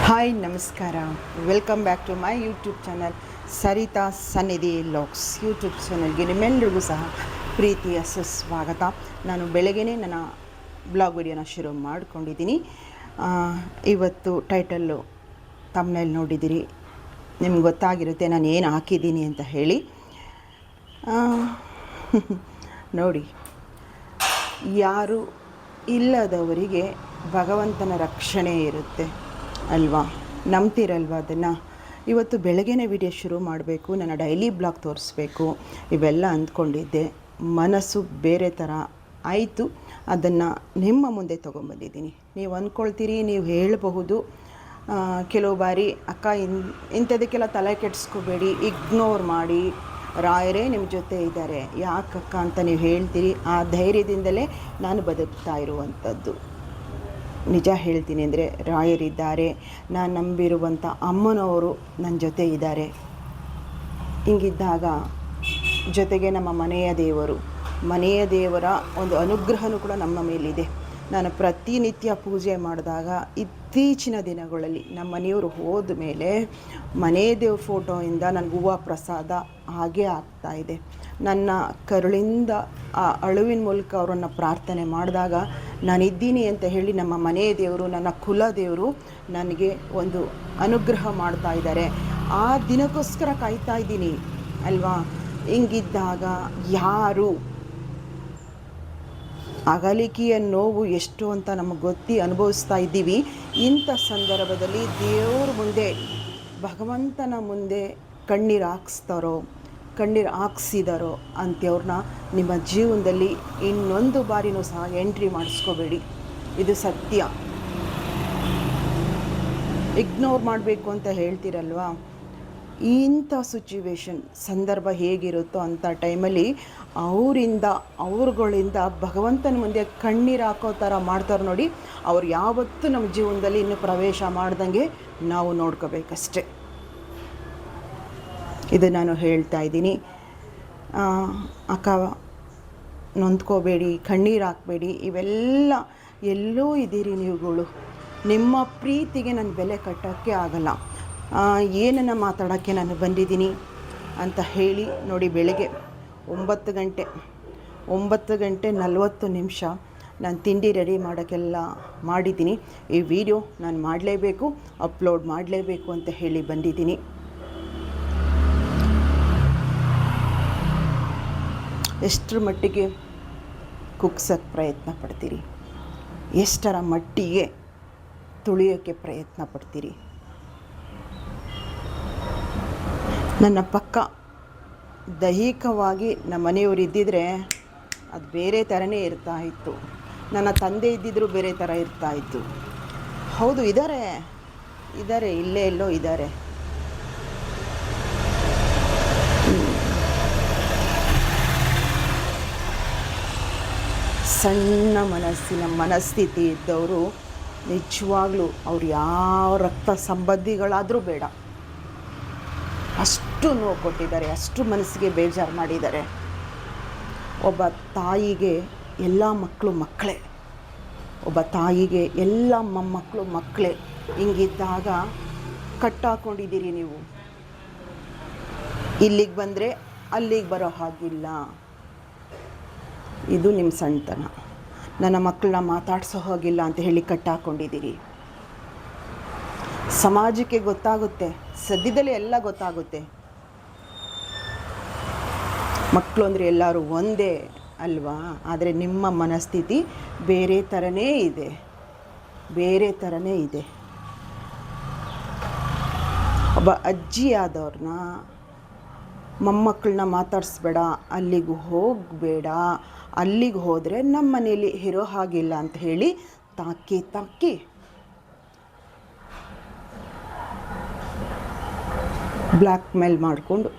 Hi ನಮಸ್ಕಾರ, welcome back to my YouTube channel Sarita Sannidhi logs YouTube ಚಾನಲ್ಗೆ ನಿಮ್ಮೆಲ್ಲರಿಗೂ ಸಹ ಪ್ರೀತಿಯ ಸುಸ್ವಾಗತ. ನಾನು ಬೆಳಗ್ಗೆನೇ ನನ್ನ ಬ್ಲಾಗ್ ವಿಡಿಯೋನ ಶುರು ಮಾಡ್ಕೊಂಡಿದ್ದೀನಿ. ಇವತ್ತು ಟೈಟಲ್ಲು ತಮ್ನೇಲಿ ನೋಡಿದ್ದೀರಿ, ನಿಮ್ಗೆ ಗೊತ್ತಾಗಿರುತ್ತೆ ನಾನು ಏನು ಹಾಕಿದ್ದೀನಿ ಅಂತ ಹೇಳಿ. ನೋಡಿ, ಯಾರು ಇಲ್ಲದವರಿಗೆ ಭಗವಂತನ ರಕ್ಷಣೆ ಇರುತ್ತೆ ಅಲ್ವಾ? ನಂಬ್ತಿರಲ್ವ ಅದನ್ನು? ಇವತ್ತು ಬೆಳಗ್ಗೆನೇ ವಿಡಿಯೋ ಶುರು ಮಾಡಬೇಕು, ನನ್ನ ಡೈಲಿ ಬ್ಲಾಗ್ ತೋರಿಸ್ಬೇಕು ಇವೆಲ್ಲ ಅಂದ್ಕೊಂಡಿದ್ದೆ. ಮನಸ್ಸು ಬೇರೆ ಥರ ಆಯಿತು, ಅದನ್ನು ನಿಮ್ಮ ಮುಂದೆ ತೊಗೊಂಬಂದಿದ್ದೀನಿ. ನೀವು ಅಂದ್ಕೊಳ್ತೀರಿ, ನೀವು ಹೇಳಬಹುದು ಕೆಲವು ಬಾರಿ, ಅಕ್ಕ ಇಂಥದಕ್ಕೆಲ್ಲ ತಲೆ ಕೆಡಿಸ್ಕೋಬೇಡಿ, ಇಗ್ನೋರ್ ಮಾಡಿ, ರಾಯರೇ ನಿಮ್ಮ ಜೊತೆ ಇದ್ದಾರೆ, ಯಾಕಕ್ಕ ಅಂತ ನೀವು ಹೇಳ್ತೀರಿ. ಆ ಧೈರ್ಯದಿಂದಲೇ ನಾನು ಬದುಕ್ತಾ ಇರುವಂಥದ್ದು. ನಿಜ ಹೇಳ್ತೀನಿ ಅಂದರೆ ರಾಯರಿದ್ದಾರೆ, ನಾನು ನಂಬಿರುವಂಥ ಅಮ್ಮನವರು ನನ್ನ ಜೊತೆ ಇದ್ದಾರೆ. ಹಿಂಗಿದ್ದಾಗ ಜೊತೆಗೆ ನಮ್ಮ ಮನೆಯ ದೇವರ ಒಂದು ಅನುಗ್ರಹನೂ ಕೂಡ ನಮ್ಮ ಮೇಲಿದೆ. ನಾನು ಪ್ರತಿನಿತ್ಯ ಪೂಜೆ ಮಾಡಿದಾಗ ಇತ್ತೀಚಿನ ದಿನಗಳಲ್ಲಿ ನಮ್ಮ ಮನೆಯವರು ಹೋದ ಮೇಲೆ ಮನೆ ದೇವ್ರ ಫೋಟೋಯಿಂದ ನನಗೆ ಹೂವು ಪ್ರಸಾದ ಹಾಗೇ ಆಗ್ತಾಯಿದೆ. ನನ್ನ ಕರುಳಿಂದ ಆ ಅಳುವಿನ ಮೂಲಕ ಅವರನ್ನು ಪ್ರಾರ್ಥನೆ ಮಾಡಿದಾಗ ನಾನಿದ್ದೀನಿ ಅಂತ ಹೇಳಿ ನಮ್ಮ ಮನೆಯ ದೇವರು, ನನ್ನ ಕುಲ ದೇವರು ನನಗೆ ಒಂದು ಅನುಗ್ರಹ ಮಾಡ್ತಾ ಇದ್ದಾರೆ. ಆ ದಿನಕ್ಕೋಸ್ಕರ ಕಾಯ್ತಾ ಇದ್ದೀನಿ ಅಲ್ವಾ? ಹಿಂಗಿದ್ದಾಗ ಯಾರು ಅಗಲಿಕೆಯ ನೋವು ಎಷ್ಟು ಅಂತ ನಮಗೆ ಅನುಭವಿಸ್ತಾ ಇದ್ದೀವಿ. ಇಂಥ ಸಂದರ್ಭದಲ್ಲಿ ದೇವ್ರ ಮುಂದೆ, ಭಗವಂತನ ಮುಂದೆ ಕಣ್ಣೀರು ಹಾಕ್ಸಿದಾರೋ ಅಂಥವ್ರನ್ನ ನಿಮ್ಮ ಜೀವನದಲ್ಲಿ ಇನ್ನೊಂದು ಬಾರಿನೂ ಸಹ ಎಂಟ್ರಿ ಮಾಡಿಸ್ಕೋಬೇಡಿ. ಇದು ಸತ್ಯ. ಇಗ್ನೋರ್ ಮಾಡಬೇಕು ಅಂತ ಹೇಳ್ತೀರಲ್ವ? ಇಂಥ ಸಂದರ್ಭ ಹೇಗಿರುತ್ತೋ ಅಂಥ ಟೈಮಲ್ಲಿ ಅವ್ರುಗಳಿಂದ ಭಗವಂತನ ಮುಂದೆ ಕಣ್ಣೀರು ಹಾಕೋ ಥರ ಮಾಡ್ತಾರೆ ನೋಡಿ. ಅವ್ರು ಯಾವತ್ತೂ ನಮ್ಮ ಜೀವನದಲ್ಲಿ ಇನ್ನೂ ಪ್ರವೇಶ ಮಾಡ್ದಂಗೆ ನಾವು ನೋಡ್ಕೋಬೇಕಷ್ಟೆ. ಇದು ನಾನು ಹೇಳ್ತಾ ಇದ್ದೀನಿ. ಅಕ್ಕ ನೊಂದ್ಕೋಬೇಡಿ, ಕಣ್ಣೀರು ಹಾಕಬೇಡಿ, ಇವೆಲ್ಲ ಎಲ್ಲೋ ಇದ್ದೀರಿ ನೀವುಗಳು. ನಿಮ್ಮ ಪ್ರೀತಿಗೆ ನಾನು ಬೆಲೆ ಕಟ್ಟೋಕ್ಕೆ ಆಗಲ್ಲ. ಏನನ್ನು ಮಾತಾಡೋಕ್ಕೆ ನಾನು ಬಂದಿದ್ದೀನಿ ಅಂತ ಹೇಳಿ ನೋಡಿ. ಬೆಳಗ್ಗೆ 9:40 ನಾನು ತಿಂಡಿ ರೆಡಿ ಮಾಡೋಕ್ಕೆಲ್ಲ ಮಾಡಿದ್ದೀನಿ. ಈ ವಿಡಿಯೋ ನಾನು ಮಾಡಲೇಬೇಕು, ಅಪ್ಲೋಡ್ ಮಾಡಲೇಬೇಕು ಅಂತ ಹೇಳಿ ಬಂದಿದ್ದೀನಿ. ಎಷ್ಟರ ಮಟ್ಟಿಗೆ ಕುಗ್ಸೋಕ್ಕೆ ಪ್ರಯತ್ನ ಪಡ್ತೀರಿ, ಎಷ್ಟರ ಮಟ್ಟಿಗೆ ತುಳಿಯೋಕ್ಕೆ ಪ್ರಯತ್ನ ಪಡ್ತೀರಿ. ನನ್ನ ಪಕ್ಕ ದೈಹಿಕವಾಗಿ ನಮ್ಮ ಮನೆಯವರು ಇದ್ದಿದ್ರೆ ಅದು ಬೇರೆ ಥರನೇ ಇರ್ತಾಯಿತ್ತು. ನನ್ನ ತಂದೆ ಇದ್ದಿದ್ದರೂ ಬೇರೆ ಥರ ಇರ್ತಾಯಿತ್ತು. ಹೌದು, ಇದ್ದಾರೆ, ಇಲ್ಲೇ ಎಲ್ಲೋ ಇದ್ದಾರೆ. ಸಣ್ಣ ಮನಸ್ಥಿತಿ ಇದ್ದವರು ನಿಜವಾಗ್ಲೂ ಅವ್ರು ಯಾವ ರಕ್ತ ಸಂಬಂಧಿಗಳಾದರೂ ಬೇಡ, ಅಷ್ಟು ನೋವು ಕೊಟ್ಟಿದ್ದಾರೆ, ಅಷ್ಟು ಮನಸ್ಸಿಗೆ ಬೇಜಾರು ಮಾಡಿದ್ದಾರೆ. ಒಬ್ಬ ತಾಯಿಗೆ ಎಲ್ಲ ಮಕ್ಕಳು ಮಕ್ಕಳೇ, ಒಬ್ಬ ತಾಯಿಗೆ ಎಲ್ಲ ಮೊಮ್ಮಕ್ಕಳು ಮಕ್ಕಳೇ. ಹಿಂಗಿದ್ದಾಗ ಕಟ್ಟಾಕೊಂಡಿದ್ದೀರಿ ನೀವು. ಇಲ್ಲಿಗೆ ಬಂದರೆ ಅಲ್ಲಿಗೆ ಬರೋ ಹಾಗಿಲ್ಲ. ಇದು ನಿಮ್ಮ ಸಣ್ಣತನ. ನನ್ನ ಮಕ್ಕಳನ್ನ ಮಾತಾಡ್ಸೋ ಹೋಗಿಲ್ಲ ಅಂತ ಹೇಳಿ ಕಟ್ಟಾಕೊಂಡಿದ್ದೀರಿ. ಸಮಾಜಕ್ಕೆ ಗೊತ್ತಾಗುತ್ತೆ, ಸದ್ಯದಲ್ಲೇ ಎಲ್ಲ ಗೊತ್ತಾಗುತ್ತೆ. ಮಕ್ಕಳು ಅಂದರೆ ಎಲ್ಲರೂ ಒಂದೇ ಅಲ್ವಾ? ಆದರೆ ನಿಮ್ಮ ಮನಸ್ಥಿತಿ ಬೇರೆ ಥರನೇ ಇದೆ. ಒಬ್ಬ ಅಜ್ಜಿ ಆದವ್ರನ್ನ ಮೊಮ್ಮಕ್ಕಳನ್ನ ಮಾತಾಡಿಸ್ಬೇಡ, ಅಲ್ಲಿಗೆ ಹೋಗಬೇಡ, ಅಲ್ಲಿಗೆ ಹೋದರೆ ನಮ್ಮ ಮನೇಲಿ ಇರೋ ಹಾಗಿಲ್ಲ ಅಂತ ಹೇಳಿ ತಾಕಿ ಬ್ಲ್ಯಾಕ್ ಮೇಲ್ ಮಾಡಿಕೊಂಡು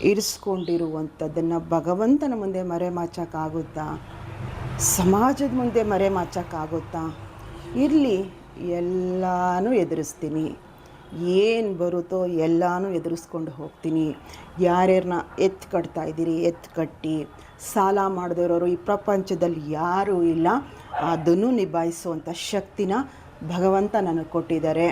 ಇರಿಸ್ಕೊಂಡಿರುವಂಥದ್ದನ್ನು ಭಗವಂತನ ಮುಂದೆ ಮರೆಮಾಚೋಕ್ಕಾಗುತ್ತಾ? ಸಮಾಜದ ಮುಂದೆ ಮರೆಮಾಚೋಕ್ಕಾಗುತ್ತಾ? ಇರಲಿ, ಎಲ್ಲನೂ ಎದುರಿಸ್ತೀನಿ. ಏನು ಬರುತ್ತೋ ಎಲ್ಲನೂ ಎದುರಿಸ್ಕೊಂಡು ಹೋಗ್ತೀನಿ. ಯಾರ್ಯಾರನ್ನ ಎತ್ಕಟ್ಟಿ ಸಾಲ ಮಾಡದಿರೋರು ಈ ಪ್ರಪಂಚದಲ್ಲಿ ಯಾರೂ ಇಲ್ಲ. ಅದನ್ನು ನಿಭಾಯಿಸುವಂಥ ಶಕ್ತಿನ ಭಗವಂತ ನನಗೆ ಕೊಟ್ಟಿದ್ದಾರೆ.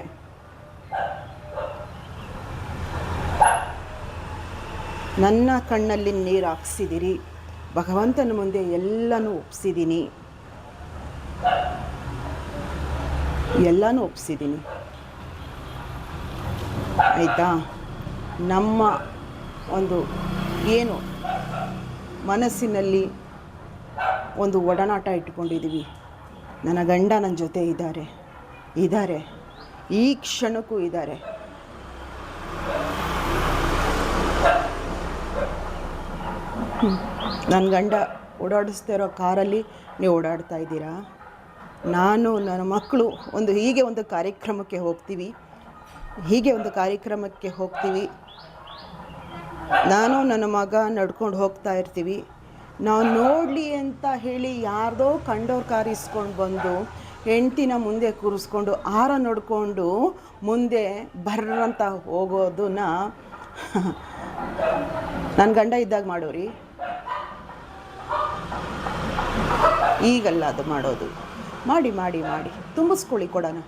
ನನ್ನ ಕಣ್ಣಲ್ಲಿ ನೀರು ಹಾಕ್ಸಿದಿರಿ. ಭಗವಂತನ ಮುಂದೆ ಎಲ್ಲನೂ ಒಪ್ಸಿದ್ದೀನಿ, ಎಲ್ಲನೂ ಒಪ್ಸಿದ್ದೀನಿ. ಆಯಿತಾ? ನಮ್ಮ ಒಂದು ಏನು ಮನಸ್ಸಿನಲ್ಲಿ ಒಂದು ಒಡನಾಟ ಇಟ್ಕೊಂಡಿದ್ದೀವಿ. ನನ್ನ ಗಂಡ ನನ್ನ ಜೊತೆ ಇದ್ದಾರೆ, ಈ ಕ್ಷಣಕ್ಕೂ ಇದ್ದಾರೆ. ನನ್ನ ಗಂಡ ಓಡಾಡಿಸ್ತಾ ಇರೋ ಕಾರಲ್ಲಿ ನೀವು ಓಡಾಡ್ತಾ ಇದ್ದೀರಾ. ನಾನು ನನ್ನ ಮಕ್ಕಳು ಹೀಗೆ ಒಂದು ಕಾರ್ಯಕ್ರಮಕ್ಕೆ ಹೋಗ್ತೀವಿ. ನಾನು ನನ್ನ ಮಗ ನಡ್ಕೊಂಡು ಹೋಗ್ತಾ ಇರ್ತೀವಿ. ನಾವು ನೋಡಲಿ ಅಂತ ಹೇಳಿ ಯಾರ್ದೋ ಕಂಡೋರು ಕಾರ್ ಇಸ್ಕೊಂಡು ಬಂದು ಹೆಂಡ್ತಿನ ಮುಂದೆ ಕೂರಿಸ್ಕೊಂಡು ನೋಡಿಕೊಂಡು ಮುಂದೆ ಬರ್ರಂತ ಹೋಗೋದನ್ನ ನನ್ನ ಗಂಡ ಇದ್ದಾಗ ಮಾಡೋರಿ. ಈಗಲ್ಲ ಅದು ಮಾಡೋದು. ಮಾಡಿ ಮಾಡಿ ಮಾಡಿ ತುಂಬಿಸ್ಕೊಳ್ಳಿ, ಕೊಡೋಣ,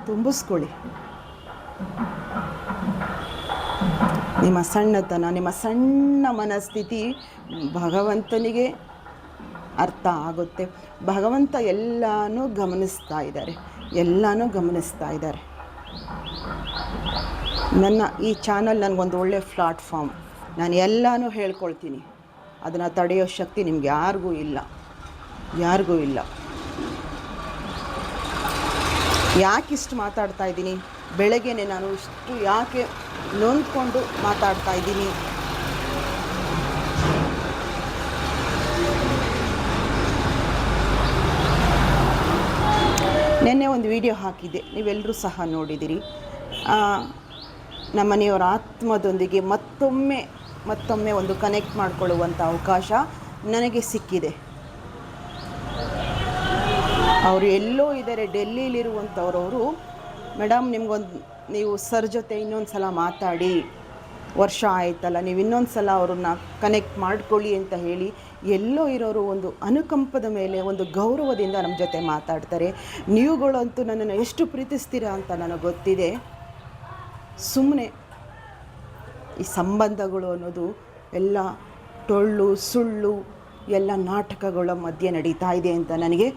ತುಂಬಿಸ್ಕೊಳ್ಳಿ. ನಿಮ್ಮ ಸಣ್ಣತನ, ನಿಮ್ಮ ಸಣ್ಣ ಮನಸ್ಥಿತಿ ಭಗವಂತನಿಗೆ ಅರ್ಥ ಆಗುತ್ತೆ. ಭಗವಂತ ಎಲ್ಲನೂ ಗಮನಿಸ್ತಾ ಇದ್ದಾರೆ. ನನ್ನ ಈ ಚಾನಲ್ ನನಗೊಂದು ಒಳ್ಳೆಯ ಪ್ಲಾಟ್ಫಾರ್ಮ್. ನಾನು ಎಲ್ಲನೂ ಹೇಳ್ಕೊಳ್ತೀನಿ. ಅದನ್ನು ತಡೆಯೋ ಶಕ್ತಿ ನಿಮ್ಗೆ ಯಾರಿಗೂ ಇಲ್ಲ. ಯಾಕಿಷ್ಟು ಮಾತಾಡ್ತಾ ಇದ್ದೀನಿ? ಬೆಳಗ್ಗೆನೆ ನಾನು ಇಷ್ಟು ಯಾಕೆ ನೊಂದ್ಕೊಂಡು ಮಾತಾಡ್ತಾ ಇದ್ದೀನಿ? ನೆನ್ನೆ ಒಂದು ವಿಡಿಯೋ ಹಾಕಿದ್ದೆ, ನೀವೆಲ್ಲರೂ ಸಹ ನೋಡಿದ್ದೀರಿ. ನಮ್ಮನೆಯವರ ಆತ್ಮದೊಂದಿಗೆ ಮತ್ತೊಮ್ಮೆ ಒಂದು ಕನೆಕ್ಟ್ ಮಾಡಿಕೊಳ್ಳುವಂಥ ಅವಕಾಶ ನನಗೆ ಸಿಕ್ಕಿದೆ. ಅವರು ಎಲ್ಲೋ ಇದ್ದಾರೆ, ಡೆಲ್ಲಿಲಿರುವಂಥವ್ರವರು. ಮೇಡಮ್, ನೀವು ಸರ್ ಜೊತೆ ಇನ್ನೊಂದು ಸಲ ಮಾತಾಡಿ, ವರ್ಷ ಆಯ್ತಲ್ಲ, ನೀವು ಇನ್ನೊಂದು ಸಲ ಅವ್ರನ್ನ ಕನೆಕ್ಟ್ ಮಾಡ್ಕೊಳ್ಳಿ ಅಂತ ಹೇಳಿ ಎಲ್ಲೋ ಇರೋರು ಒಂದು ಅನುಕಂಪದ ಮೇಲೆ, ಒಂದು ಗೌರವದಿಂದ ನಮ್ಮ ಜೊತೆ ಮಾತಾಡ್ತಾರೆ. ನೀವುಗಳಂತೂ ನನ್ನನ್ನು ಎಷ್ಟು ಪ್ರೀತಿಸ್ತೀರಾ ಅಂತ ನನಗೆ ಗೊತ್ತಿದೆ. ಸುಮ್ಮನೆ ಈ ಸಂಬಂಧಗಳು ಅನ್ನೋದು ಎಲ್ಲ ಟೊಳ್ಳು ಸುಳ್ಳು ಎಲ್ಲ ನಾಟಕಗಳ ಮಧ್ಯೆ ನಡೀತಾ ಇದೆ ಅಂತ ನನಗೆ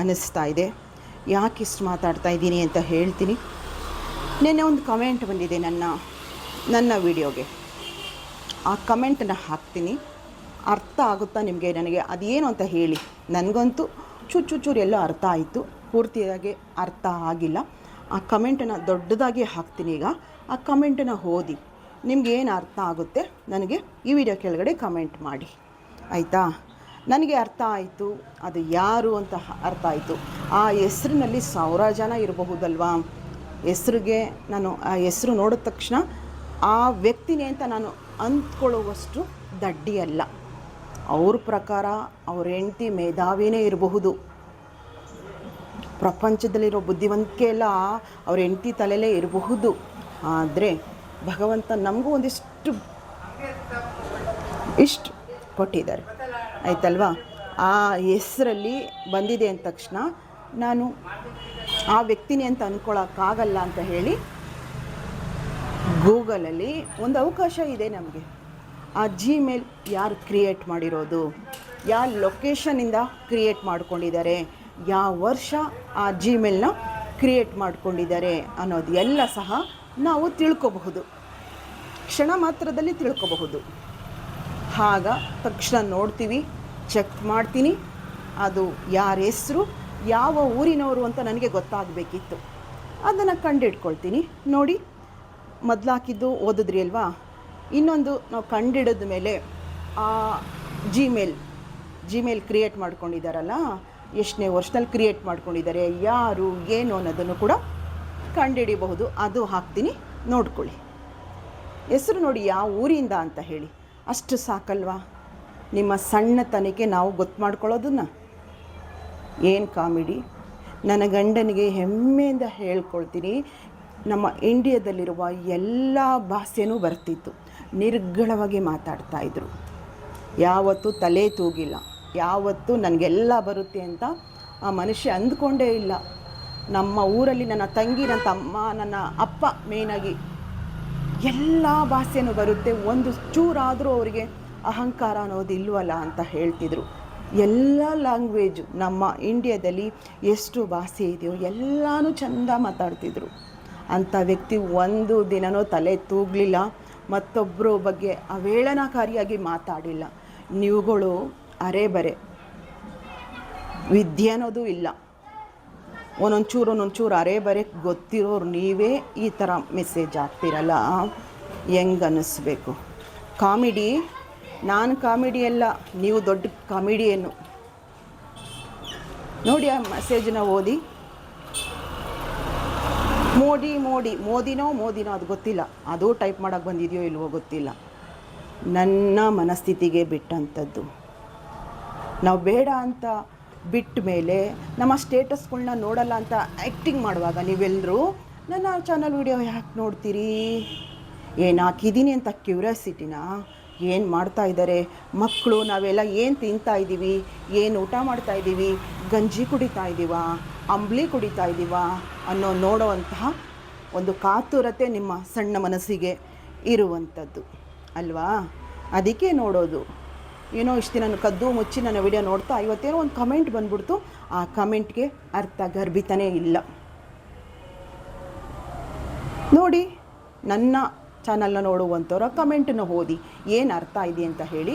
ಅನ್ನಿಸ್ತಾ ಇದೆ. ಯಾಕಿಷ್ಟು ಮಾತಾಡ್ತಾ ಇದ್ದೀನಿ ಅಂತ ಹೇಳ್ತೀನಿ. ನೆನ್ನೆ ಒಂದು ಕಮೆಂಟ್ ಬಂದಿದೆ ನನ್ನ ವಿಡಿಯೋಗೆ. ಆ ಕಮೆಂಟನ್ನು ಹಾಕ್ತೀನಿ, ಅರ್ಥ ಆಗುತ್ತಾ ನಿಮಗೆ? ನನಗೆ ಅದೇನು ಅಂತ ಹೇಳಿ. ನನಗಂತೂ ಚೂರು ಎಲ್ಲ ಅರ್ಥ ಆಯಿತು, ಪೂರ್ತಿಯಾಗಿ ಅರ್ಥ ಆಗಿಲ್ಲ. ಆ ಕಮೆಂಟನ್ನು ದೊಡ್ಡದಾಗಿ ಹಾಕ್ತೀನಿ. ಈಗ ಆ ಕಮೆಂಟನ್ನು ಓದಿ ನಿಮಗೇನು ಅರ್ಥ ಆಗುತ್ತೆ ನನಗೆ ಈ ವಿಡಿಯೋ ಕೆಳಗಡೆ ಕಮೆಂಟ್ ಮಾಡಿ, ಆಯಿತಾ? ನನಗೆ ಅರ್ಥ ಆಯಿತು, ಅದು ಯಾರು ಅಂತ ಅರ್ಥ ಆಯಿತು. ಆ ಹೆಸರಿನಲ್ಲಿ 1000 ಜನ ಇರಬಹುದಲ್ವಾ? ಹೆಸರಿಗೆ ನಾನು ಆ ಹೆಸರು ನೋಡಿದ ತಕ್ಷಣ ಆ ವ್ಯಕ್ತಿನೇ ಅಂತ ನಾನು ಅಂದ್ಕೊಳ್ಳುವಷ್ಟು ದಡ್ಡಿ ಅಲ್ಲ. ಅವ್ರ ಪ್ರಕಾರ ಅವ್ರ ಹೆಂಡತಿ ಮೇಧಾವಿನೇ ಇರಬಹುದು. ಪ್ರಪಂಚದಲ್ಲಿರೋ ಬುದ್ಧಿವಂತಿಕೆ ಎಲ್ಲ ಅವ್ರ ಹೆಂಡತಿ ತಲೆಯಲ್ಲೇ ಇರಬಹುದು. ಆದರೆ ಭಗವಂತ ನಮಗೂ ಇಷ್ಟು ಕೊಟ್ಟಿದ್ದಾರೆ, ಆಯ್ತಲ್ವಾ? ಆ ಹೆಸರಲ್ಲಿ ಬಂದಿದೆ ಅಂದ ತಕ್ಷಣ ನಾನು ಆ ವ್ಯಕ್ತಿನೇ ಅಂತ ಅಂದ್ಕೊಳ್ಳೋಕ್ಕಾಗಲ್ಲ ಅಂತ ಹೇಳಿ ಗೂಗಲಲ್ಲಿ ಒಂದು ಅವಕಾಶ ಇದೆ ನಮಗೆ. ಆ ಜಿಮೇಲ್ ಯಾರು ಕ್ರಿಯೇಟ್ ಮಾಡಿರೋದು, ಯಾವ ಲೊಕೇಶನಿಂದ ಕ್ರಿಯೇಟ್ ಮಾಡ್ಕೊಂಡಿದ್ದಾರೆ, ಯಾವ ವರ್ಷ ಆ ಜಿಮೇಲ್ನ ಕ್ರಿಯೇಟ್ ಮಾಡ್ಕೊಂಡಿದ್ದಾರೆ ಅನ್ನೋದು ಎಲ್ಲ ಸಹ ನಾವು ತಿಳ್ಕೊಬಹುದು. ಕ್ಷಣ ಮಾತ್ರದಲ್ಲಿ ತಿಳ್ಕೊಬಹುದು. ಆಗ ತಕ್ಷಣ ನೋಡ್ತೀವಿ, ಚೆಕ್ ಮಾಡ್ತೀನಿ, ಅದು ಯಾರ ಹೆಸರು, ಯಾವ ಊರಿನವರು ಅಂತ ನನಗೆ ಗೊತ್ತಾಗಬೇಕಿತ್ತು. ಅದನ್ನು ಕಂಡಿಡ್ಕೊಳ್ತೀನಿ. ನೋಡಿ, ಮೊದಲು ಹಾಕಿದ್ದು ಓದಿದ್ರಿ ಅಲ್ವಾ? ಇನ್ನೊಂದು ನಾವು ಕಂಡಿಡಿದ ಮೇಲೆ ಆ ಜಿಮೇಲ್ ಕ್ರಿಯೇಟ್ ಮಾಡ್ಕೊಂಡಿದ್ದಾರಲ್ಲ, ಎಷ್ಟನೇ ವರ್ಷದಲ್ಲಿ ಕ್ರಿಯೇಟ್ ಮಾಡ್ಕೊಂಡಿದ್ದಾರೆ, ಯಾರು ಏನು ಅನ್ನೋದನ್ನು ಕೂಡ ಕಂಡುಹಿಡಿಯಬಹುದು. ಅದು ಹಾಕ್ತೀನಿ, ನೋಡ್ಕೊಳ್ಳಿ. ಹೆಸರು ನೋಡಿ ಯಾವ ಊರಿಂದ ಅಂತ ಹೇಳಿ. ಅಷ್ಟು ಸಾಕಲ್ವಾ ನಿಮ್ಮ ಸಣ್ಣತನಕ್ಕೆ ನಾವು ಗೊತ್ತು ಮಾಡ್ಕೊಳ್ಳೋದನ್ನು? ಏನು ಕಾಮಿಡಿ! ನನ್ನ ಗಂಡನಿಗೆ ಹೆಮ್ಮೆಯಿಂದ ಹೇಳ್ಕೊಳ್ತೀನಿ, ನಮ್ಮ ಇಂಡಿಯಾದಲ್ಲಿರುವ ಎಲ್ಲ ಭಾಷೆನೂ ಬರ್ತಿತ್ತು. ನಿರ್ಗಳವಾಗಿ ಮಾತಾಡ್ತಾಯಿದ್ರು. ಯಾವತ್ತೂ ತಲೆ ತೂಗಿಲ್ಲ, ಯಾವತ್ತೂ ನನಗೆಲ್ಲ ಬರುತ್ತೆ ಅಂತ ಆ ಮನುಷ್ಯ ಅಂದ್ಕೊಂಡೇ ಇಲ್ಲ. ನಮ್ಮ ಊರಲ್ಲಿ ನನ್ನ ತಂಗಿ, ನನ್ನ ತಮ್ಮ, ನನ್ನ ಅಪ್ಪ ಮೇಯ್ನಾಗಿ ಎಲ್ಲ ಭಾಷೆನೂ ಬರುತ್ತೆ, ಒಂದು ಚೂರಾದರೂ ಅವರಿಗೆ ಅಹಂಕಾರ ಅನ್ನೋದು ಇಲ್ವಲ್ಲ ಅಂತ ಹೇಳ್ತಿದ್ರು. ಎಲ್ಲ ಲ್ಯಾಂಗ್ವೇಜು ನಮ್ಮ ಇಂಡಿಯಾದಲ್ಲಿ ಎಷ್ಟು ಭಾಷೆ ಇದೆಯೋ ಎಲ್ಲನೂ ಚೆಂದ ಮಾತಾಡ್ತಿದ್ರು. ಅಂಥ ವ್ಯಕ್ತಿ ಒಂದು ದಿನನೂ ತಲೆ ತೂಗಲಿಲ್ಲ, ಮತ್ತೊಬ್ಬರ ಬಗ್ಗೆ ಅವೇಳನಕಾರಿಯಾಗಿ ಮಾತಾಡಿಲ್ಲ. ನೀವುಗಳು ಅರೆ ವಿದ್ಯೆ ಅನ್ನೋದು ಇಲ್ಲ, ಒಂದೊಂಚೂರು ಅರೆ ಬರೆ ಗೊತ್ತಿರೋರು ನೀವೇ ಈ ಥರ ಮೆಸೇಜ್ ಹಾಕ್ತಿರಲ್ಲ, ಹೆಂಗೆ ಅನ್ನಿಸ್ಬೇಕು? ಕಾಮಿಡಿ, ನಾನು ಕಾಮಿಡಿ ಅಲ್ಲ, ನೀವು ದೊಡ್ಡ ಕಾಮಿಡಿಯನ್ನು. ನೋಡಿ ಆ ಮೆಸೇಜನ್ನ ಓದಿ. ಮೋದಿನೋ ಅದು ಗೊತ್ತಿಲ್ಲ, ಅದು ಟೈಪ್ ಮಾಡೋಕ್ಕೆ ಬಂದಿದೆಯೋ ಇಲ್ವೋ ಗೊತ್ತಿಲ್ಲ. ನನ್ನ ಮನಸ್ಥಿತಿಗೆ ಬಿಟ್ಟಂಥದ್ದು. ನಾವು ಬೇಡ ಅಂತ ಬಿಟ್ಟ ಮೇಲೆ ನಮ್ಮ ಸ್ಟೇಟಸ್ಗಳನ್ನ ನೋಡಲ್ಲ ಅಂತ ಆ್ಯಕ್ಟಿಂಗ್ ಮಾಡುವಾಗ ನೀವೆಲ್ಲರೂ ನನ್ನ ಚಾನಲ್ ವಿಡಿಯೋ ಯಾಕೆ ನೋಡ್ತೀರಿ? ಏನು ಹಾಕಿದ್ದೀನಿ ಅಂತ ಕ್ಯೂರಿಯಾಸಿಟಿನ? ಏನು ಮಾಡ್ತಾ ಇದ್ದಾರೆ ಮಕ್ಕಳು, ನಾವೆಲ್ಲ ಏನು ತಿಂತಾ ಇದ್ದೀವಿ, ಏನು ಊಟ ಮಾಡ್ತಾ ಇದ್ದೀವಿ, ಗಂಜಿ ಕುಡಿತಾ ಇದ್ದೀವಾ, ಅಂಬ್ಲಿ ಕುಡಿತಾ ಇದ್ದೀವಾ ಅನ್ನೋ ನೋಡುವಂತಹ ಒಂದು ಕಾತುರತೆ ನಿಮ್ಮ ಸಣ್ಣ ಮನಸ್ಸಿಗೆ ಇರುವಂಥದ್ದು ಅಲ್ವಾ? ಅದಕ್ಕೆ ನೋಡೋದು. ಏನೋ ಇಷ್ಟು ದಿನ ಕದ್ದು ಮುಚ್ಚಿ ನನ್ನ ವಿಡಿಯೋ ನೋಡ್ತಾ ಇವತ್ತೇನೋ ಒಂದು ಕಮೆಂಟ್ ಬಂದ್ಬಿಡ್ತು, ಆ ಕಮೆಂಟ್ಗೆ ಅರ್ಥ ಗರ್ಭಿತನೇ ಇಲ್ಲ. ನೋಡಿ, ನನ್ನ ಚಾನಲ್ನ ನೋಡುವಂಥವ್ರು ಆ ಕಮೆಂಟನ್ನು ಓದಿ, ಏನು ಅರ್ಥ ಇದೆ ಅಂತ ಹೇಳಿ.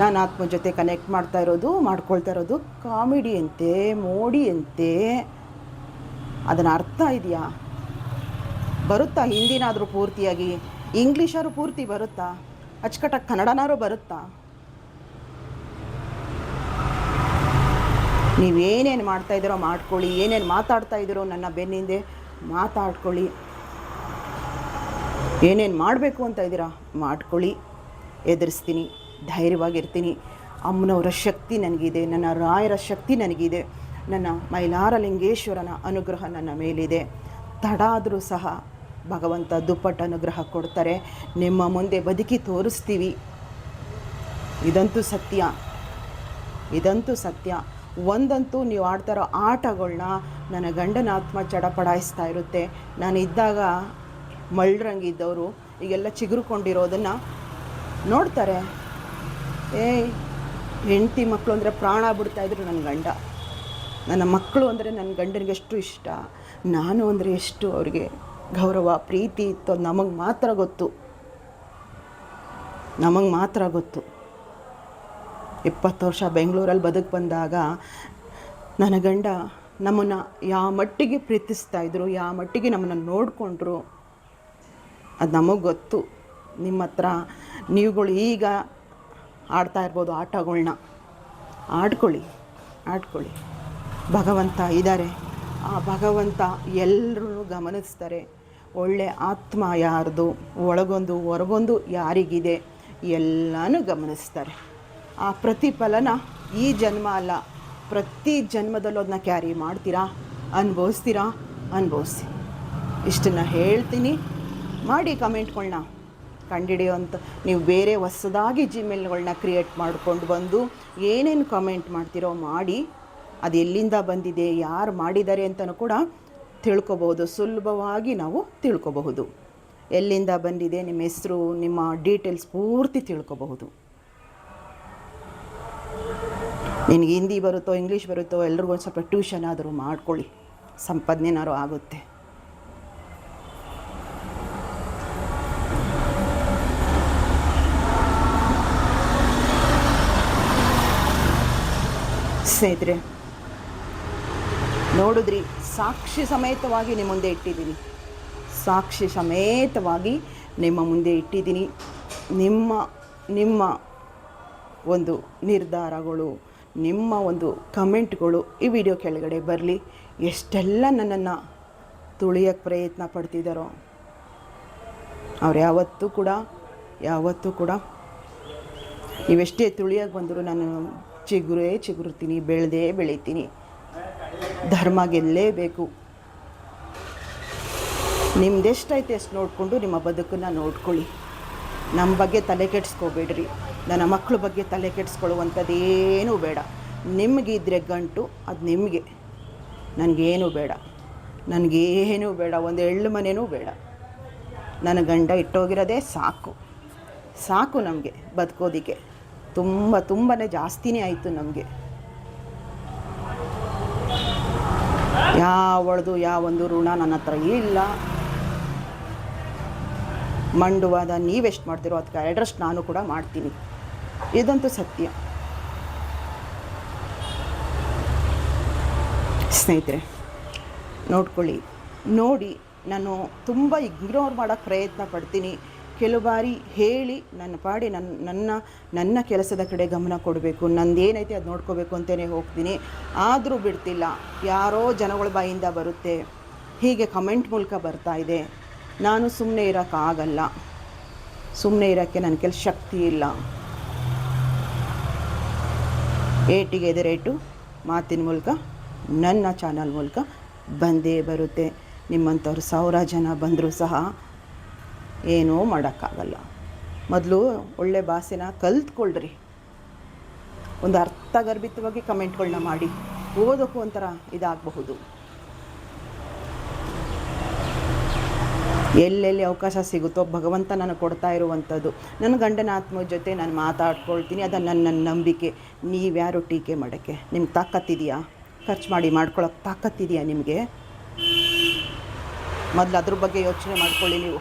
ನಾನು ಆತ್ಮ ಜೊತೆ ಕನೆಕ್ಟ್ ಮಾಡ್ಕೊಳ್ತಾ ಇರೋದು ಕಾಮಿಡಿ ಅಂತೆ, ಮೋಡಿ ಅಂತೆ. ಅದನ್ನು ಅರ್ಥ ಇದೆಯಾ? ಬರುತ್ತಾ? ಹಿಂದಿನಾದರೂ ಪೂರ್ತಿಯಾಗಿ, ಇಂಗ್ಲೀಷಾದ್ರು ಪೂರ್ತಿ ಬರುತ್ತಾ? ಅಚ್ಚುಕಟ್ಟಾಗಿ ಕನ್ನಡನಾರು ಬರುತ್ತಾ? ನೀವೇನೇನು ಮಾಡ್ತಾಯಿದ್ದೀರೋ ಮಾಡ್ಕೊಳ್ಳಿ, ಏನೇನು ಮಾತಾಡ್ತಾ ಇದ್ದೀರೋ ನನ್ನ ಬೆನ್ನಿಂದೆ ಮಾತಾಡ್ಕೊಳ್ಳಿ, ಏನೇನು ಮಾಡಬೇಕು ಅಂತ ಇದ್ದೀರಾ ಮಾಡ್ಕೊಳ್ಳಿ. ಎದುರಿಸ್ತೀನಿ, ಧೈರ್ಯವಾಗಿರ್ತೀನಿ. ಅಮ್ಮನವರ ಶಕ್ತಿ ನನಗಿದೆ, ನನ್ನ ರಾಯರ ಶಕ್ತಿ ನನಗಿದೆ, ನನ್ನ ಮೈಲಾರಲಿಂಗೇಶ್ವರನ ಅನುಗ್ರಹ ನನ್ನ ಮೇಲಿದೆ. ತಡ ಆದರೂ ಸಹ ಭಗವಂತ ದುಪ್ಪಟ್ಟು ಅನುಗ್ರಹ ಕೊಡ್ತಾರೆ. ನಿಮ್ಮ ಮುಂದೆ ಬದುಕಿ ತೋರಿಸ್ತೀವಿ. ಇದಂತೂ ಸತ್ಯ. ಒಂದಂತೂ ನೀವು ಆಡ್ತಾರೋ ಆಟಗಳನ್ನ ನನ್ನ ಗಂಡನ ಆತ್ಮ ಚಡಪಡಾಯಿಸ್ತಾ ಇರುತ್ತೆ. ನಾನು ಇದ್ದಾಗ ಮಳ್ಳರಂಗಿದ್ದವರು ಈಗೆಲ್ಲ ಚಿಗುರುಕೊಂಡಿರೋದನ್ನು ನೋಡ್ತಾರೆ. ಹೆಂಡತಿ ಮಕ್ಕಳು ಅಂದರೆ ಪ್ರಾಣ ಬಿಡ್ತಾಯಿದ್ರು ನನ್ನ ಗಂಡ. ನನ್ನ ಮಕ್ಕಳು ಅಂದರೆ ನನ್ನ ಗಂಡನಿಗೆ ಎಷ್ಟು ಇಷ್ಟ, ನಾನು ಅಂದರೆ ಎಷ್ಟು ಅವ್ರಿಗೆ ಗೌರವ ಪ್ರೀತಿ ಇತ್ತು, ನಮಗೆ ಮಾತ್ರ ಗೊತ್ತು. 20 ವರ್ಷ ಬೆಂಗಳೂರಲ್ಲಿ ಬದುಕು ಬಂದಾಗ ನನ್ನ ಗಂಡ ನಮ್ಮನ್ನು ಯಾವ ಮಟ್ಟಿಗೆ ಪ್ರೀತಿಸ್ತಾಯಿದ್ರು, ಯಾವ ಮಟ್ಟಿಗೆ ನಮ್ಮನ್ನು ನೋಡಿಕೊಂಡ್ರು, ಅದು ನಮಗೆ ಗೊತ್ತು. ನಿಮ್ಮ ಹತ್ರ ನೀವುಗಳು ಈಗ ಆಡ್ತಾ ಇರ್ಬೋದು ಆಟಗಳನ್ನ, ಆಡ್ಕೊಳ್ಳಿ. ಭಗವಂತ ಇದ್ದಾರೆ, ಆ ಭಗವಂತ ಎಲ್ಲರೂ ಗಮನಿಸ್ತಾರೆ. ಒಳ್ಳೆ ಆತ್ಮ ಯಾರ್ದು, ಒಳಗೊಂದು ಹೊರಗೊಂದು ಯಾರಿಗಿದೆ ಎಲ್ಲನೂ ಗಮನಿಸ್ತಾರೆ. ಆ ಪ್ರತಿಫಲನ ಈ ಜನ್ಮ ಅಲ್ಲ, ಪ್ರತಿ ಜನ್ಮದಲ್ಲೂ ಅದನ್ನ ಕ್ಯಾರಿ ಮಾಡ್ತೀರಾ, ಅನುಭವಿಸಿ. ಇಷ್ಟನ್ನು ಹೇಳ್ತೀನಿ. ಮಾಡಿ ಕಮೆಂಟ್ಗಳನ್ನ ಕಂಡುಹಿಡಿಯೋಂಥ. ನೀವು ಬೇರೆ ಹೊಸದಾಗಿ ಜಿಮೇಲ್ಗಳನ್ನ ಕ್ರಿಯೇಟ್ ಮಾಡ್ಕೊಂಡು ಬಂದು ಏನೇನು ಕಮೆಂಟ್ ಮಾಡ್ತೀರೋ ಮಾಡಿ. ಅದು ಎಲ್ಲಿಂದ ಬಂದಿದೆ, ಯಾರು ಮಾಡಿದ್ದಾರೆ ಅಂತಲೂ ಕೂಡ ತಿಳ್ಕೊಬಹುದು. ಸುಲಭವಾಗಿ ನಾವು ತಿಳ್ಕೊಬಹುದು. ಎಲ್ಲಿಂದ ಬಂದಿದೆ, ನಿಮ್ಮ ಹೆಸರು, ನಿಮ್ಮ ಡೀಟೇಲ್ಸ್ ಪೂರ್ತಿ ತಿಳ್ಕೊಬಹುದು. ನಿನಗೆ ಹಿಂದಿ ಬರುತ್ತೋ ಇಂಗ್ಲೀಷ್ ಬರುತ್ತೋ ಎಲ್ರಿಗೂ ಒಂದು ಸ್ವಲ್ಪ ಟ್ಯೂಷನ್ ಆದರೂ ಮಾಡ್ಕೊಳ್ಳಿ, ಸಂಪಾದನೆನಾರು ಆಗುತ್ತೆ. ಸ್ನೇಹಿತರೆ, ನೋಡಿದ್ರಿ, ಸಾಕ್ಷಿ ಸಮೇತವಾಗಿ ನಿಮ್ಮ ಮುಂದೆ ಇಟ್ಟಿದ್ದೀನಿ. ನಿಮ್ಮ ಒಂದು ನಿರ್ಧಾರಗಳು, ನಿಮ್ಮ ಒಂದು ಕಮೆಂಟ್ಗಳು ಈ ವಿಡಿಯೋ ಕೆಳಗಡೆ ಬರಲಿ. ಎಷ್ಟೆಲ್ಲ ನನ್ನನ್ನು ತುಳಿಯೋಕ್ಕೆ ಪ್ರಯತ್ನ ಪಡ್ತಿದ್ದಾರೋ ಅವ್ರು ಯಾವತ್ತೂ ಕೂಡ ಇವೆಷ್ಟೇ ತುಳಿಯೋಕ್ಕೆ ಬಂದರೂ ನಾನು ಚಿಗುರ್ತೀನಿ, ಬೆಳಿತೀನಿ. ಧರ್ಮ ಗೆಲ್ಲೇಬೇಕು. ನಿಮ್ದೆಷ್ಟೈತೆ ಅಷ್ಟು ನೋಡಿಕೊಂಡು ನಿಮ್ಮ ಬದುಕನ್ನು ನೋಡ್ಕೊಳ್ಳಿ. ನಮ್ಮ ಬಗ್ಗೆ ತಲೆ ಕೆಡಿಸ್ಕೋಬೇಡ್ರಿ, ನನ್ನ ಮಕ್ಕಳ ಬಗ್ಗೆ ತಲೆ ಕೆಡಿಸ್ಕೊಳ್ಳುವಂಥದ್ದೇನೂ ಬೇಡ. ನಿಮಗಿದ್ರೆ ಗಂಟು ಅದು ನಿಮಗೆ, ನನಗೇನೂ ಬೇಡ. ಒಂದು ಎಳ್ಳು ಮನೆಯೂ ಬೇಡ. ನನ್ನ ಗಂಡ ಇಟ್ಟೋಗಿರೋದೇ ಸಾಕು ನಮಗೆ ಬದುಕೋದಕ್ಕೆ. ತುಂಬಾ ಜಾಸ್ತಿನೇ ಆಯಿತು ನಮಗೆ. ಯಾವೊಂದು ಋಣ ನನ್ನ ಹತ್ರ ಇಲ್ಲ. ಮಂಡುವಾದ ನೀವೆಷ್ಟು ಮಾಡ್ತೀರೋ ಅದಕ್ಕೆ ಎರಡರಷ್ಟು ನಾನು ಕೂಡ ಮಾಡ್ತೀನಿ. ಇದಂತೂ ಸತ್ಯ. ಸ್ನೇಹಿತರೆ, ನೋಡಿ, ನಾನು ತುಂಬ ಇಗ್ನೋರ್ ಮಾಡೋಕ್ಕೆ ಪ್ರಯತ್ನ ಪಡ್ತೀನಿ. ಕೆಲವು ಬಾರಿ ಹೇಳಿ ನನ್ನ ಪಾಡಿ ನನ್ನ ಕೆಲಸದ ಕಡೆ ಗಮನ ಕೊಡಬೇಕು, ನಂದೇನೈತೆ ಅದು ನೋಡ್ಕೋಬೇಕು ಅಂತಲೇ ಹೋಗ್ತೀನಿ. ಆದರೂ ಬಿಡ್ತಿಲ್ಲ. ಯಾರೋ ಜನಗಳ ಬಾಯಿಂದ ಬರುತ್ತೆ, ಹೀಗೆ ಕಮೆಂಟ್ ಮೂಲಕ ಬರ್ತಾ ಇದೆ. ನಾನು ಸುಮ್ಮನೆ ಇರೋಕ್ಕಾಗಲ್ಲ. ಸುಮ್ಮನೆ ಇರೋಕ್ಕೆ ನನ್ನ ಕೆಲ ಶಕ್ತಿ ಇಲ್ಲ. ಏಟಿಗೆ ಎದೆ ರೇಟು ಮಾತಿನ ಮೂಲಕ ನನ್ನ ಚಾನಲ್ ಮೂಲಕ ಬಂದೇ ಬರುತ್ತೆ. ನಿಮ್ಮಂಥವ್ರು 1000 ಜನ ಬಂದರೂ ಸಹ ಏನೂ ಮಾಡೋಕ್ಕಾಗಲ್ಲ. ಮೊದಲು ಒಳ್ಳೆ ಭಾಷೆನ ಕಲ್ತ್ಕೊಳ್ರಿ. ಒಂದು ಅರ್ಥಗರ್ಭಿತವಾಗಿ ಕಮೆಂಟ್ಗಳನ್ನ ಮಾಡಿ, ಓದೋಕ್ಕೂ ಒಂಥರ ಇದಾಗಬಹುದು. ಎಲ್ಲೆಲ್ಲಿ ಅವಕಾಶ ಸಿಗುತ್ತೋ ಭಗವಂತ ನನಗೆ ಕೊಡ್ತಾ ಇರುವಂಥದ್ದು. ನನ್ನ ಗಂಡನ ಆತ್ಮ ಜೊತೆ ನಾನು ಮಾತಾಡ್ಕೊಳ್ತೀನಿ. ಅದನ್ನು ನನ್ನ ನಂಬಿಕೆ. ನೀವ್ಯಾರು ಟೀಕೆ ಮಾಡೋಕ್ಕೆ ನಿಮ್ಗೆ ತಾಕತ್ತಿದೆಯಾ? ಖರ್ಚು ಮಾಡಿ ಮಾಡ್ಕೊಳ್ಳೋಕೆ ತಾಕತ್ತಿದೆಯಾ ನಿಮಗೆ? ಮೊದಲು ಅದ್ರ ಬಗ್ಗೆ ಯೋಚನೆ ಮಾಡ್ಕೊಳ್ಳಿ ನೀವು.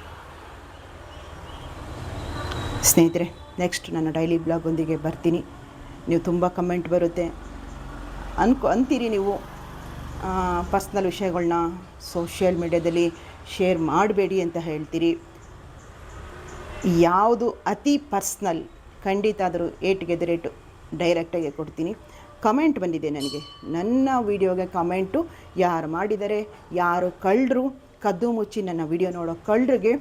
ಸ್ನೇಹಿತರೆ, ನೆಕ್ಸ್ಟ್ ನನ್ನ ಡೈಲಿ ಬ್ಲಾಗೊಂದಿಗೆ ಬರ್ತೀನಿ. ನೀವು ತುಂಬ ಕಮೆಂಟ್ ಬರುತ್ತೆ ಅಂತೀರಿ. ನೀವು ಪರ್ಸ್ನಲ್ ವಿಷಯಗಳನ್ನ ಸೋಷಿಯಲ್ ಮೀಡ್ಯಾದಲ್ಲಿ ಶೇರ್ ಮಾಡಬೇಡಿ ಅಂತ ಹೇಳ್ತೀರಿ. ಯಾವುದು ಅತಿ ಪರ್ಸ್ನಲ್ ಖಂಡಿತ ಆದರೂ ಏಟಿಗೆ ರೇಟು ಡೈರೆಕ್ಟಾಗಿ ಕೊಡ್ತೀನಿ. ಕಮೆಂಟ್ ಬಂದಿದೆ ನನಗೆ, ನನ್ನ ವೀಡಿಯೋಗೆ ಕಮೆಂಟು ಯಾರು ಮಾಡಿದ್ದಾರೆ, ಯಾರು ಕಳ್ಳರು, ಕದ್ದು ಮುಚ್ಚಿ ನನ್ನ ವಿಡಿಯೋ ನೋಡೋ ಕಳ್ಳರಿಗೆ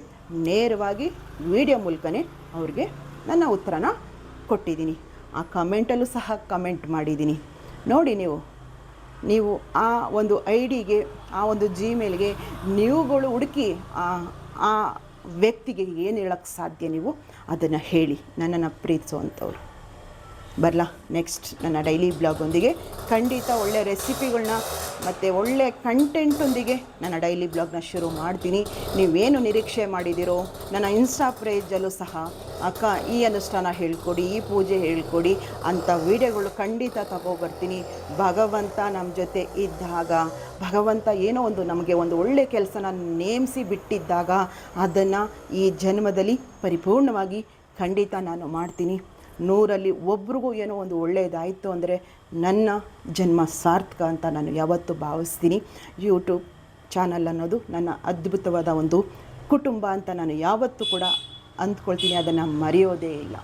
ನೇರವಾಗಿ ವಿಡಿಯೋ ಮೂಲಕನೇ ಅವ್ರಿಗೆ ನನ್ನ ಉತ್ತರನ ಕೊಟ್ಟಿದ್ದೀನಿ. ಆ ಕಮೆಂಟಲ್ಲೂ ಸಹ ಕಮೆಂಟ್ ಮಾಡಿದ್ದೀನಿ. ನೋಡಿ, ನೀವು ಆ ಒಂದು ಐಡಿಗೆ, ಆ ಒಂದು ಜಿಮೇಲ್ಗೆ ನೀವುಗಳು ಹುಡುಕಿ ಆ ವ್ಯಕ್ತಿಗೆ ಏನು ಹೇಳೋಕ್ಕೆ ಸಾಧ್ಯ, ನೀವು ಅದನ್ನು ಹೇಳಿ. ನನ್ನನ್ನು ಪ್ರೀತಿಸುವಂಥವ್ರು ಬರಲಾ. ನೆಕ್ಸ್ಟ್ ನನ್ನ ಡೈಲಿ ಬ್ಲಾಗೊಂದಿಗೆ ಖಂಡಿತ ಒಳ್ಳೆ ರೆಸಿಪಿಗಳನ್ನ ಮತ್ತು ಒಳ್ಳೆ ಕಂಟೆಂಟೊಂದಿಗೆ ನನ್ನ ಡೈಲಿ ಬ್ಲಾಗ್ನ ಶುರು ಮಾಡ್ತೀನಿ. ನೀವೇನು ನಿರೀಕ್ಷೆ ಮಾಡಿದ್ದೀರೋ ನನ್ನ ಇನ್ಸ್ಟಾ ಪೇಜಲ್ಲೂ ಸಹ ಅಕ್ಕ ಈ ಅನುಷ್ಠಾನ ಹೇಳ್ಕೊಡಿ, ಈ ಪೂಜೆ ಹೇಳ್ಕೊಡಿ ಅಂಥ ವೀಡಿಯೋಗಳು ಖಂಡಿತ ತಗೊಬರ್ತೀನಿ. ಭಗವಂತ ನಮ್ಮ ಜೊತೆ ಇದ್ದಾಗ, ಭಗವಂತ ಏನೋ ಒಂದು ನಮಗೆ ಒಂದು ಒಳ್ಳೆಯ ಕೆಲಸನ ನೇಮಿಸಿ ಬಿಟ್ಟಿದ್ದಾಗ ಅದನ್ನು ಈ ಜನ್ಮದಲ್ಲಿ ಪರಿಪೂರ್ಣವಾಗಿ ಖಂಡಿತ ನಾನು ಮಾಡ್ತೀನಿ. 100ರಲ್ಲಿ ಒಬ್ರಿಗೂ ಏನೋ ಒಂದು ಒಳ್ಳೆಯದಾಯಿತು ಅಂದರೆ ನನ್ನ ಜನ್ಮ ಸಾರ್ಥಕ ಅಂತ ನಾನು ಯಾವತ್ತೂ ಭಾವಿಸ್ತೀನಿ. ಯೂಟ್ಯೂಬ್ ಚಾನಲ್ ಅನ್ನೋದು ನನ್ನ ಅದ್ಭುತವಾದ ಒಂದು ಕುಟುಂಬ ಅಂತ ನಾನು ಯಾವತ್ತೂ ಕೂಡ ಅಂದ್ಕೊಳ್ತೀನಿ. ಅದನ್ನು ಮರೆಯೋದೇ ಇಲ್ಲ.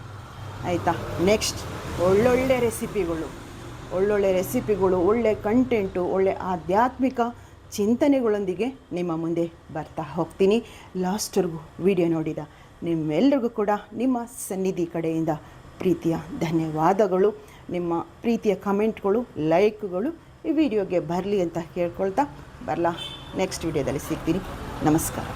ಆಯಿತಾ? ನೆಕ್ಸ್ಟ್ ಒಳ್ಳೊಳ್ಳೆ ರೆಸಿಪಿಗಳು, ಒಳ್ಳೆ ಕಂಟೆಂಟು, ಒಳ್ಳೆ ಆಧ್ಯಾತ್ಮಿಕ ಚಿಂತನೆಗಳೊಂದಿಗೆ ನಿಮ್ಮ ಮುಂದೆ ಬರ್ತಾ ಹೋಗ್ತೀನಿ. ಲಾಸ್ಟ್ವರೆಗೂ ವಿಡಿಯೋ ನೋಡಿದ ನಿಮ್ಮೆಲ್ಲರಿಗೂ ಕೂಡ ನಿಮ್ಮ ಸನ್ನಿಧಿ ಕಡೆಯಿಂದ ಪ್ರೀತಿಯ ಧನ್ಯವಾದಗಳು. ನಿಮ್ಮ ಪ್ರೀತಿಯ ಕಮೆಂಟ್ಗಳು, ಲೈಕ್ಗಳು ಈ ವಿಡಿಯೋಗೆ ಬರಲಿ ಅಂತ ಕೇಳ್ಕೊಳ್ತಾ ಬರಲಾ. ನೆಕ್ಸ್ಟ್ ವಿಡಿಯೋದಲ್ಲಿ ಸಿಗ್ತೀನಿ. ನಮಸ್ಕಾರ.